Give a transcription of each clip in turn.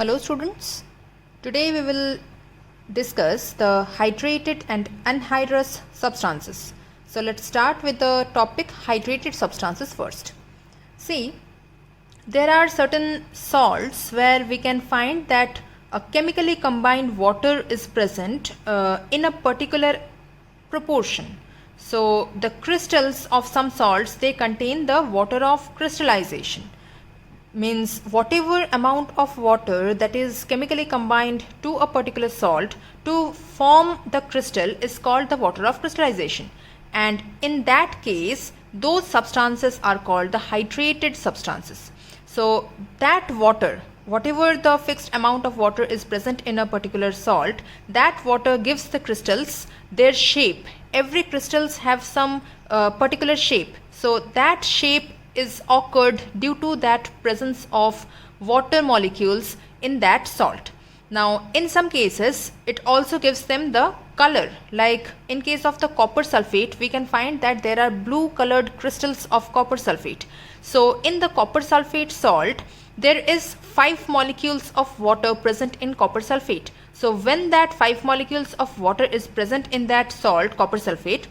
Hello students, today we will discuss the hydrated and anhydrous substances. So let's start with the topic hydrated substances first. See, there are certain salts where we can find that a chemically combined water is present in a particular proportion. So the crystals of some salts, they contain the water of crystallization. Means whatever amount of water that is chemically combined to a particular salt to form the crystal is called the water of crystallization, and in that case those substances are called the hydrated substances. So that water, whatever the fixed amount of water is present in a particular salt, that water gives the crystals their shape. Every crystals have some particular shape, so that shape is occurred due to that presence of water molecules in that salt. Now in some cases it also gives them the color, like in case of the copper sulfate we can find that there are blue colored crystals of copper sulfate. So in the copper sulfate salt there is 5 molecules of water present in copper sulfate. So when that 5 molecules of water is present in that salt copper sulfate,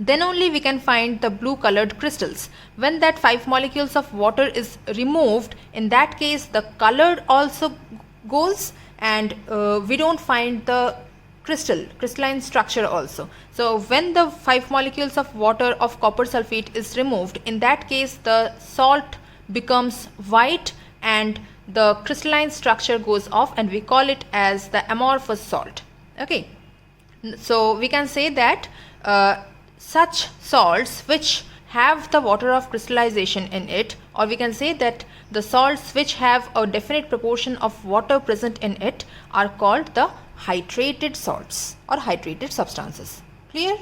then only we can find the blue colored crystals. When that 5 molecules of water is removed, in that case the color also goes, and we don't find the crystalline structure also. So when the 5 molecules of water of copper sulfate is removed, in that case the salt becomes white and the crystalline structure goes off, and we call it as the amorphous salt. Okay, so we can say that such salts which have the water of crystallization in it, or we can say that the salts which have a definite proportion of water present in it, are called the hydrated salts or hydrated substances. Clear?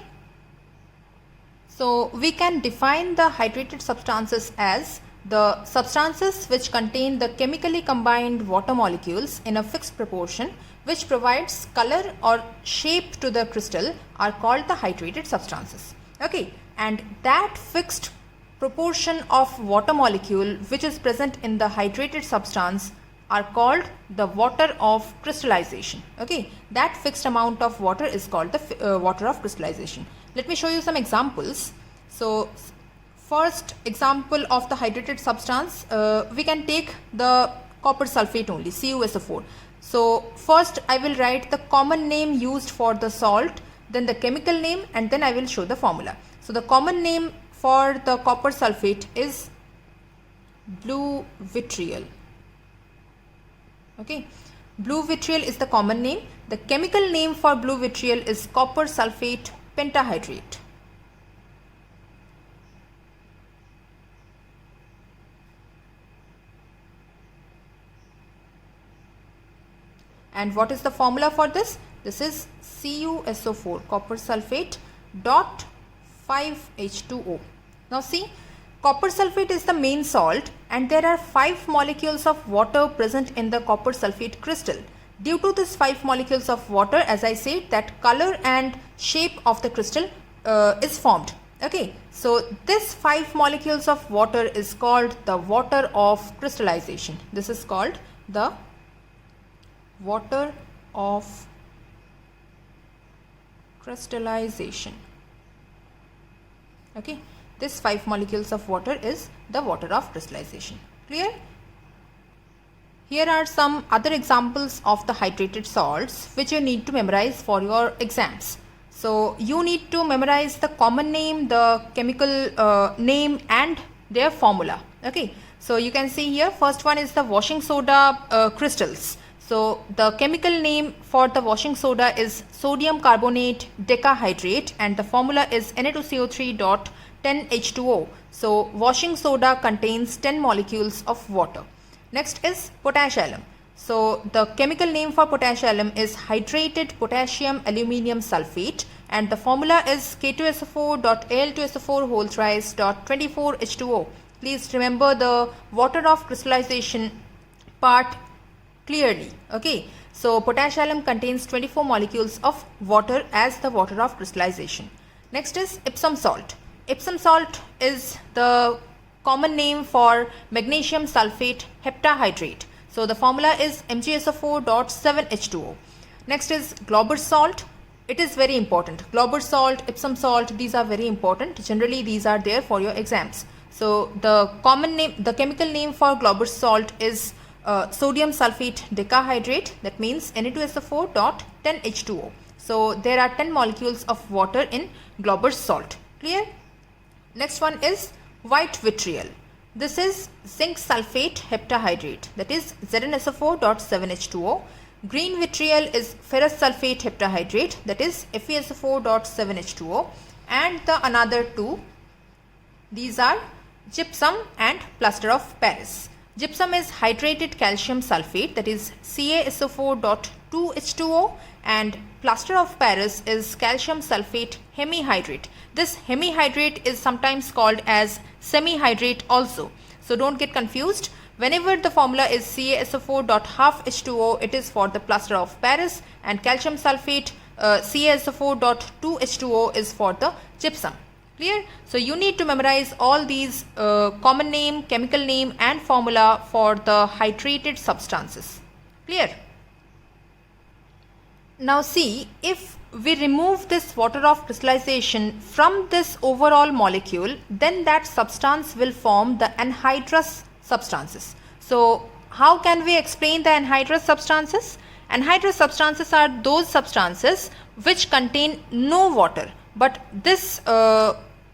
So we can define the hydrated substances as the substances which contain the chemically combined water molecules in a fixed proportion which provides color or shape to the crystal, are called the hydrated substances. Okay, and that fixed proportion of water molecule which is present in the hydrated substance are called the water of crystallization. Okay, that fixed amount of water is called the water of crystallization. Let me show you some examples. So first example of the hydrated substance, we can take the copper sulfate only, CuSO4. So first I will write the common name used for the salt, then the chemical name, and then I will show the formula. So the common name for the copper sulfate is blue vitriol. Okay, blue vitriol is the common name. The chemical name for blue vitriol is copper sulfate pentahydrate. And what is the formula for this? This is CuSO4, copper sulfate dot 5H2O. Now see, copper sulfate is the main salt and there are 5 molecules of water present in the copper sulfate crystal. Due to this 5 molecules of water, as I said, that color and shape of the crystal is formed. Okay, so this 5 molecules of water is called the water of crystallization. This is called the water of crystallization. Okay, this 5 molecules of water is the water of crystallization. Clear? Here are some other examples of the hydrated salts which you need to memorize for your exams. So you need to memorize the common name, the chemical name, and their formula. Okay, so you can see here, first one is the washing soda crystals. So the chemical name for the washing soda is sodium carbonate decahydrate, and the formula is Na2CO3.10H2O. So washing soda contains 10 molecules of water. Next is potash alum. So the chemical name for potash alum is hydrated potassium aluminium sulfate, and the formula is K2SO4.Al2SO4 24H2O. Please remember the water of crystallization part clearly. Okay, so potash alum contains 24 molecules of water as the water of crystallization. Next is Epsom salt. Epsom salt is the common name for magnesium sulfate heptahydrate. So the formula is MgSO4.7H2O. Next is Glauber's salt. It is very important. Glauber's salt, Epsom salt, these are very important. Generally these are there for your exams. So the chemical name for Glauber's salt is sodium sulfate decahydrate. That means Na2SO4.10H2O. So there are 10 molecules of water in Glauber's salt. Clear? Next one is white vitriol. This is zinc sulfate heptahydrate, that is ZnSO4.7H2O. Green vitriol is ferrous sulfate heptahydrate, that is FeSO4.7H2O. And the another two, these are gypsum and plaster of Paris. Gypsum is hydrated calcium sulfate, that is CaSO4.2H2O, and plaster of Paris is calcium sulfate hemihydrate. This hemihydrate is sometimes called as semihydrate also. So don't get confused. Whenever the formula is CaSO4.5H2O, it is for the plaster of Paris, and calcium sulfate CaSO4.2H2O is for the gypsum. Clear? So you need to memorize all these common name, chemical name and formula for the hydrated substances. Clear? Now see, if we remove this water of crystallization from this overall molecule, then that substance will form the anhydrous substances. So how can we explain the anhydrous substances? Anhydrous substances are those substances which contain no water, but this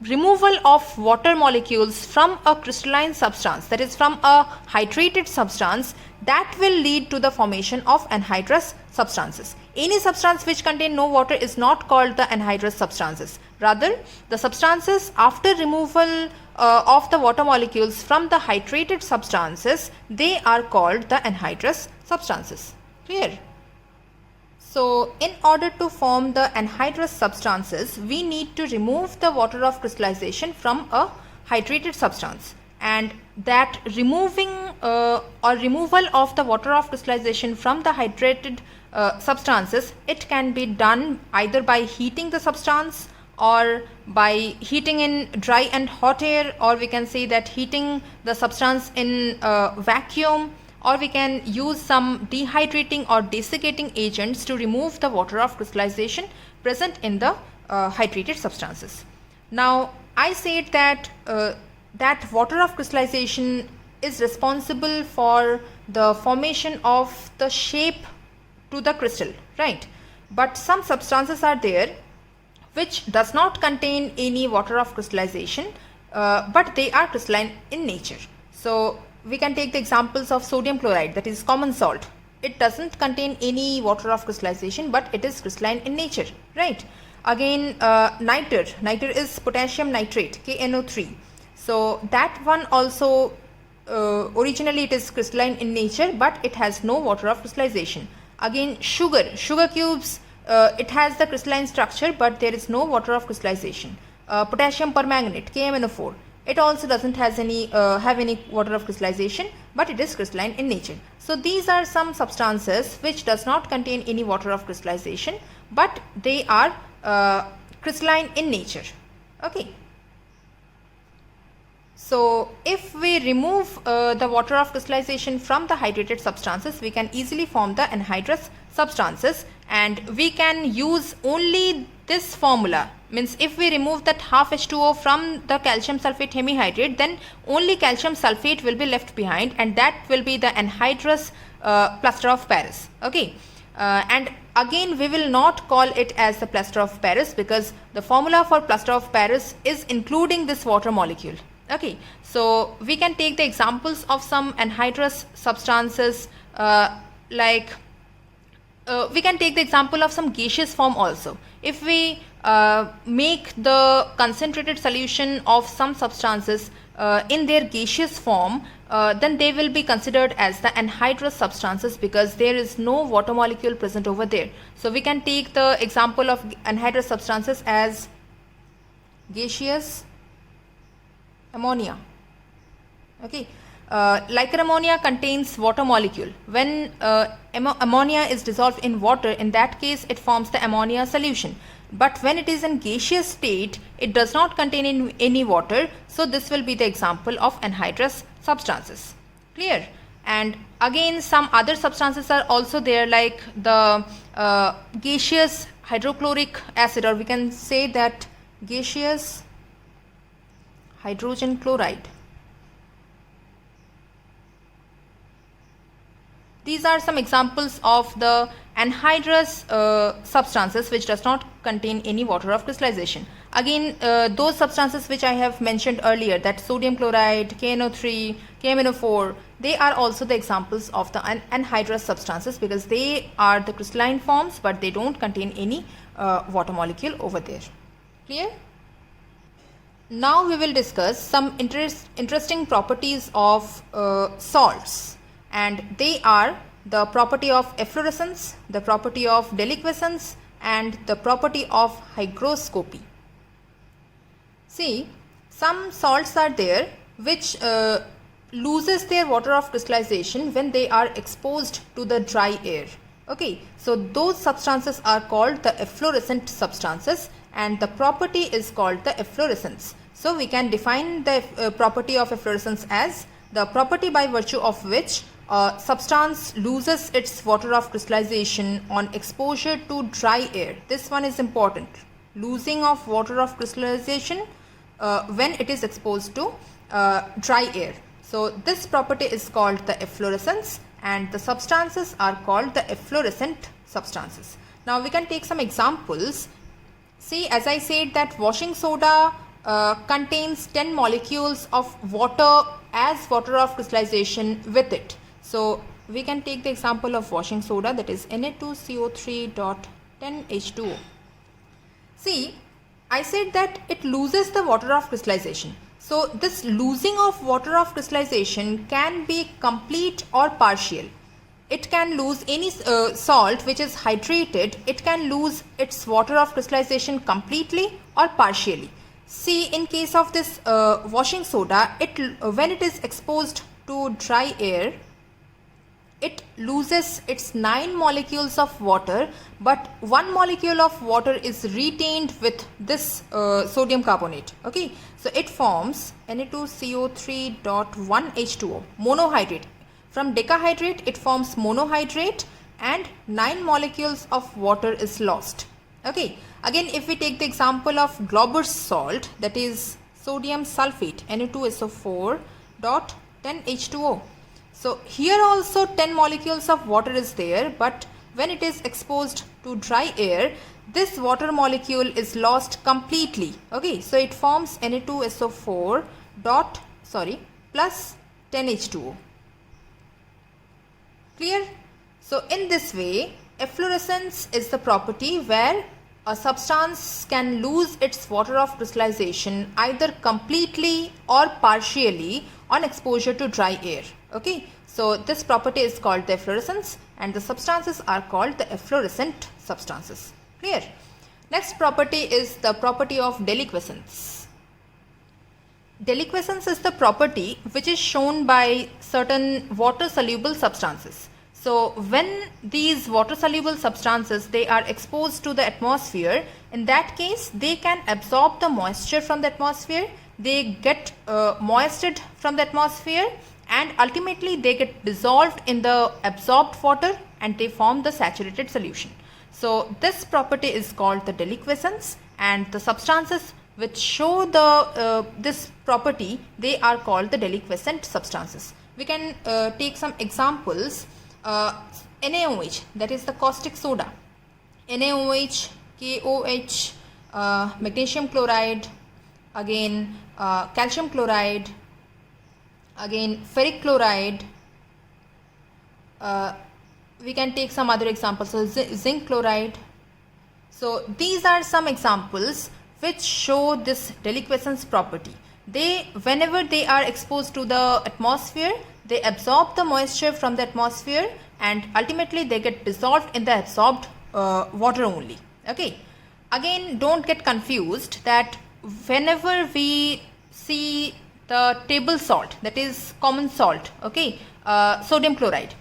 removal of water molecules from a crystalline substance, that is from a hydrated substance, that will lead to the formation of anhydrous substances. Any substance which contain no water is not called the anhydrous substances. Rather, the substances after removal of the water molecules from the hydrated substances, they are called the anhydrous substances. Clear? So in order to form the anhydrous substances, we need to remove the water of crystallization from a hydrated substance, and that removal of the water of crystallization from the hydrated substances, it can be done either by heating the substance or by heating in dry and hot air, or we can say that heating the substance in vacuum, or we can use some dehydrating or desiccating agents to remove the water of crystallization present in the hydrated substances. Now I said that that water of crystallization is responsible for the formation of the shape to the crystal, right? But some substances are there which does not contain any water of crystallization, but they are crystalline in nature. So we can take the examples of sodium chloride, that is common salt. It doesn't contain any water of crystallization, but it is crystalline in nature, right? Again, nitre is potassium nitrate, KNO3. So that one also originally it is crystalline in nature, but it has no water of crystallization. Again, sugar cubes, it has the crystalline structure, but there is no water of crystallization. Potassium permanganate, KMNO4, it also doesn't have any water of crystallization, but it is crystalline in nature. So these are some substances which does not contain any water of crystallization, but they are crystalline in nature. Okay. So if we remove the water of crystallization from the hydrated substances, we can easily form the anhydrous substances, and we can use only this formula. Means if we remove that half H2O from the calcium sulfate hemihydrate, then only calcium sulfate will be left behind, and that will be the anhydrous plaster of Paris. Okay. And again, we will not call it as the plaster of Paris, because the formula for plaster of Paris is including this water molecule. Okay, so we can take the examples of some anhydrous substances, we can take the example of some gaseous form also. If we make the concentrated solution of some substances in their gaseous form, then they will be considered as the anhydrous substances, because there is no water molecule present over there. So we can take the example of anhydrous substances as gaseous ammonia. Okay, liquor ammonia contains water molecule. When ammonia is dissolved in water, in that case it forms the ammonia solution. But when it is in gaseous state, it does not contain any water. So this will be the example of anhydrous substances. Clear? And again some other substances are also there, like the gaseous hydrochloric acid, or we can say that gaseous hydrogen chloride. These are some examples of the anhydrous substances which does not contain any water of crystallization. Again, those substances which I have mentioned earlier, that sodium chloride, KNO3, KMNO4, they are also the examples of the anhydrous substances, because they are the crystalline forms but they don't contain any water molecule over there. Clear? Now we will discuss some interesting properties of salts, and they are the property of efflorescence, the property of deliquescence, and the property of hygroscopy. See, some salts are there which loses their water of crystallization when they are exposed to the dry air. Okay, so those substances are called the efflorescent substances, and the property is called the efflorescence. So we can define the property of efflorescence as the property by virtue of which a substance loses its water of crystallization on exposure to dry air. This one is important. Losing of water of crystallization when it is exposed to dry air. So this property is called the efflorescence, and the substances are called the efflorescent substances. Now we can take some examples. See, as I said that washing soda contains 10 molecules of water as water of crystallization with it. So we can take the example of washing soda, that is Na2CO3.10H2O. See, I said that it loses the water of crystallization. So this losing of water of crystallization can be complete or partial. It can lose any salt which is hydrated, it can lose its water of crystallization completely or partially. See, in case of this washing soda, when it is exposed to dry air, it loses its 9 molecules of water, but 1 molecule of water is retained with this sodium carbonate. Okay, so it forms Na2CO3.1H2O, monohydrate. From decahydrate it forms monohydrate, and 9 molecules of water is lost. Okay, again if we take the example of Glauber's salt, that is sodium sulfate, Na2SO4.10H2O. So here also 10 molecules of water is there, but when it is exposed to dry air, this water molecule is lost completely. Okay, so it forms Na2SO4 plus 10H2O. Clear? So in this way, efflorescence is the property where a substance can lose its water of crystallization either completely or partially on exposure to dry air. Okay, so this property is called the efflorescence, and the substances are called the efflorescent substances. Clear? Next property is the property of deliquescence. Deliquescence is the property which is shown by certain water soluble substances. So when these water soluble substances, they are exposed to the atmosphere, in that case they can absorb the moisture from the atmosphere, they get moistened from the atmosphere, and ultimately they get dissolved in the absorbed water and they form the saturated solution. So this property is called the deliquescence, and the substances which show the this property, they are called the deliquescent substances. We can take some examples. NaOH, that is the caustic soda, NaOH, KOH, magnesium chloride, again calcium chloride, again ferric chloride. We can take some other examples, so zinc chloride. So these are some examples which show this deliquescence property. Whenever they are exposed to the atmosphere, they absorb the moisture from the atmosphere, and ultimately they get dissolved in the absorbed water only. Okay, again don't get confused that whenever we see the table salt, that is common salt, okay, sodium chloride,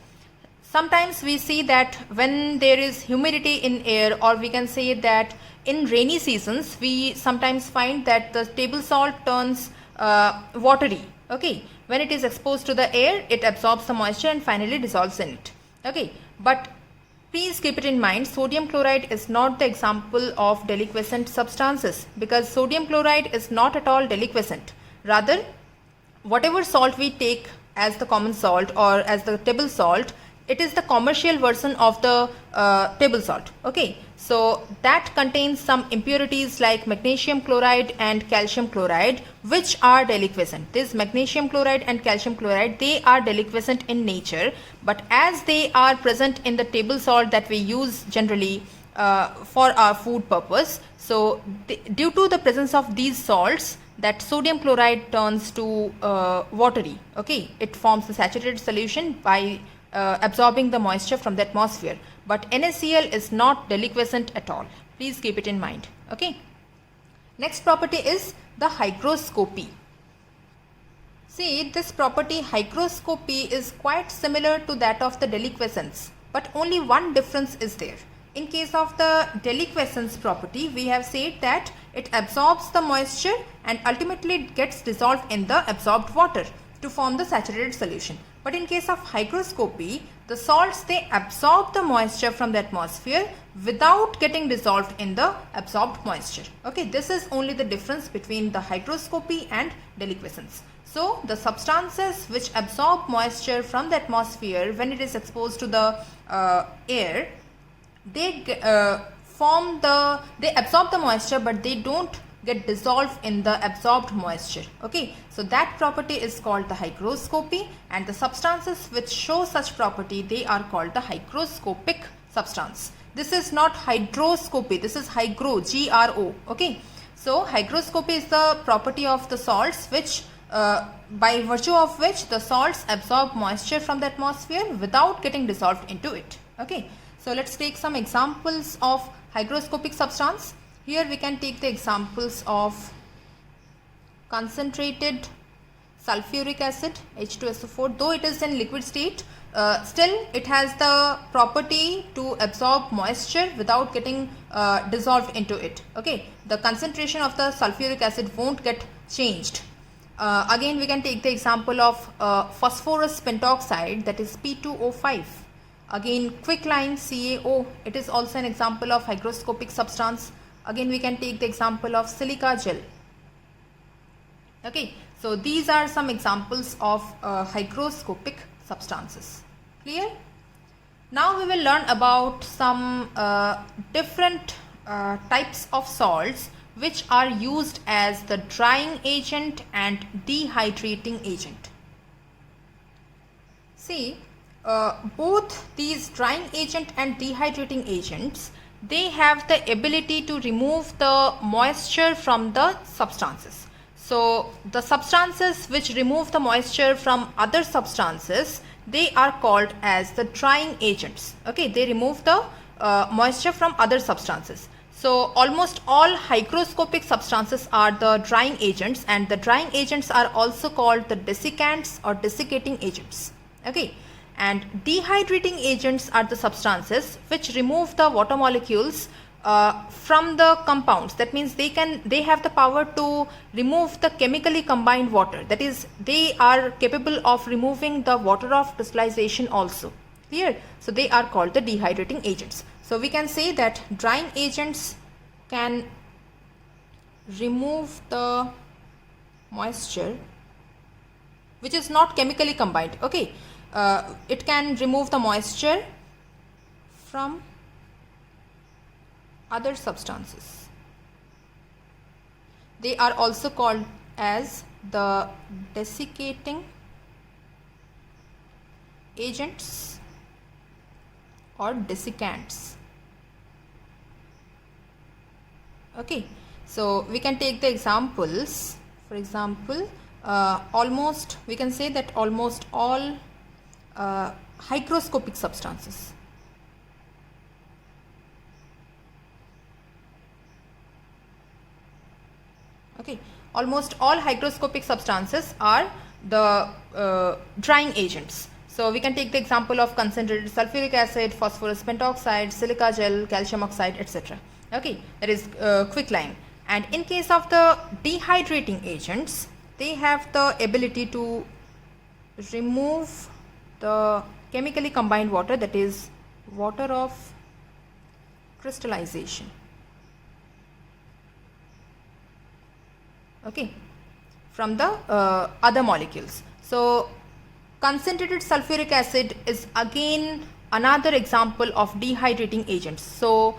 sometimes we see that when there is humidity in air, or we can say that in rainy seasons, we sometimes find that the table salt turns watery. Okay, when it is exposed to the air, it absorbs the moisture and finally dissolves in it. Okay, but please keep it in mind, sodium chloride is not the example of deliquescent substances, because sodium chloride is not at all deliquescent. Rather, whatever salt we take as the common salt or as the table salt, it is the commercial version of the table salt. Okay, so that contains some impurities like magnesium chloride and calcium chloride, which are deliquescent. This magnesium chloride and calcium chloride, they are deliquescent in nature, but as they are present in the table salt that we use generally for our food purpose, so due to the presence of these salts, that sodium chloride turns to watery. Okay, it forms a saturated solution by absorbing the moisture from the atmosphere, but NaCl is not deliquescent at all. Please keep it in mind. Okay, next property is the hygroscopy. See, this property hygroscopy is quite similar to that of the deliquescence, but only one difference is there. In case of the deliquescence property, we have said that it absorbs the moisture and ultimately it gets dissolved in the absorbed water to form the saturated solution. But in case of hygroscopy, the salts, they absorb the moisture from the atmosphere without getting dissolved in the absorbed moisture. Okay, this is only the difference between the hygroscopy and deliquescence. So the substances which absorb moisture from the atmosphere when it is exposed to the air, they absorb the moisture, but they don't get dissolved in the absorbed moisture. Okay, so that property is called the hygroscopy, and the substances which show such property, they are called the hygroscopic substance. This is not hydroscopy, this is hygro, G-R-O. Okay, so hygroscopy is the property of the salts which by virtue of which the salts absorb moisture from the atmosphere without getting dissolved into it. Okay, so let's take some examples of hygroscopic substance. Here we can take the examples of concentrated sulfuric acid, H2SO4. Though it is in liquid state, still it has the property to absorb moisture without getting dissolved into it. Okay, the concentration of the sulfuric acid won't get changed. Again, we can take the example of phosphorus pentoxide, that is P2O5. Again, quicklime CaO, it is also an example of hygroscopic substance. Again, we can take the example of silica gel. Okay, so these are some examples of hygroscopic substances. Clear? Now we will learn about some different types of salts which are used as the drying agent and dehydrating agent. See, both these drying agent and dehydrating agents, they have the ability to remove the moisture from the substances. So the substances which remove the moisture from other substances, they are called as the drying agents. Okay, they remove the moisture from other substances. So almost all hygroscopic substances are the drying agents, and the drying agents are also called the desiccants or desiccating agents. Okay, and dehydrating agents are the substances which remove the water molecules from the compounds. That means they have the power to remove the chemically combined water. That is, they are capable of removing the water of crystallization also. Clear? So they are called the dehydrating agents. So we can say that drying agents can remove the moisture which is not chemically combined. Okay, it can remove the moisture from other substances. They are also called as the desiccating agents or desiccants. Okay, so we can take the examples. For example, we can say that almost all hygroscopic substances, okay, almost all hygroscopic substances are the drying agents. So we can take the example of concentrated sulfuric acid, phosphorus pentoxide, silica gel, calcium oxide, etc. Okay, that is quicklime. And in case of the dehydrating agents, they have the ability to remove the chemically combined water, that is water of crystallization, okay, from the other molecules. So concentrated sulfuric acid is again another example of dehydrating agents. So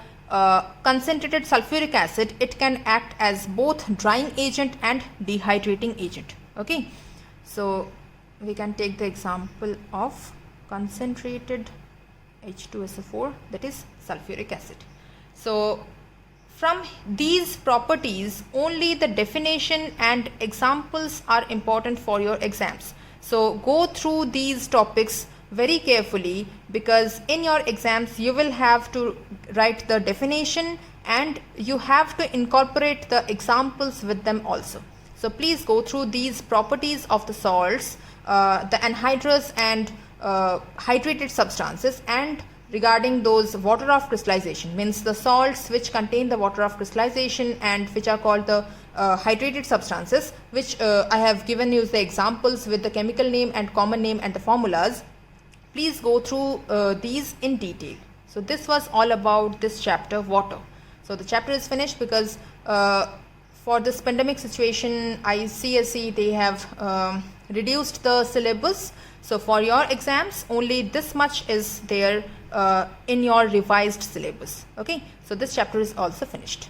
concentrated sulfuric acid, it can act as both drying agent and dehydrating agent, okay. So we can take the example of concentrated H2SO4, that is sulfuric acid. So from these properties, only the definition and examples are important for your exams. So go through these topics very carefully, because in your exams you will have to write the definition and you have to incorporate the examples with them also. So please go through these properties of the salts, the anhydrous and hydrated substances, and regarding those water of crystallization, means the salts which contain the water of crystallization and which are called the hydrated substances, which I have given you the examples with the chemical name and common name and the formulas. Please go through these in detail. So this was all about this chapter, water. So the chapter is finished, because for this pandemic situation, ICSE, they have reduced the syllabus. So for your exams, only this much is there in your revised syllabus, okay. So this chapter is also finished.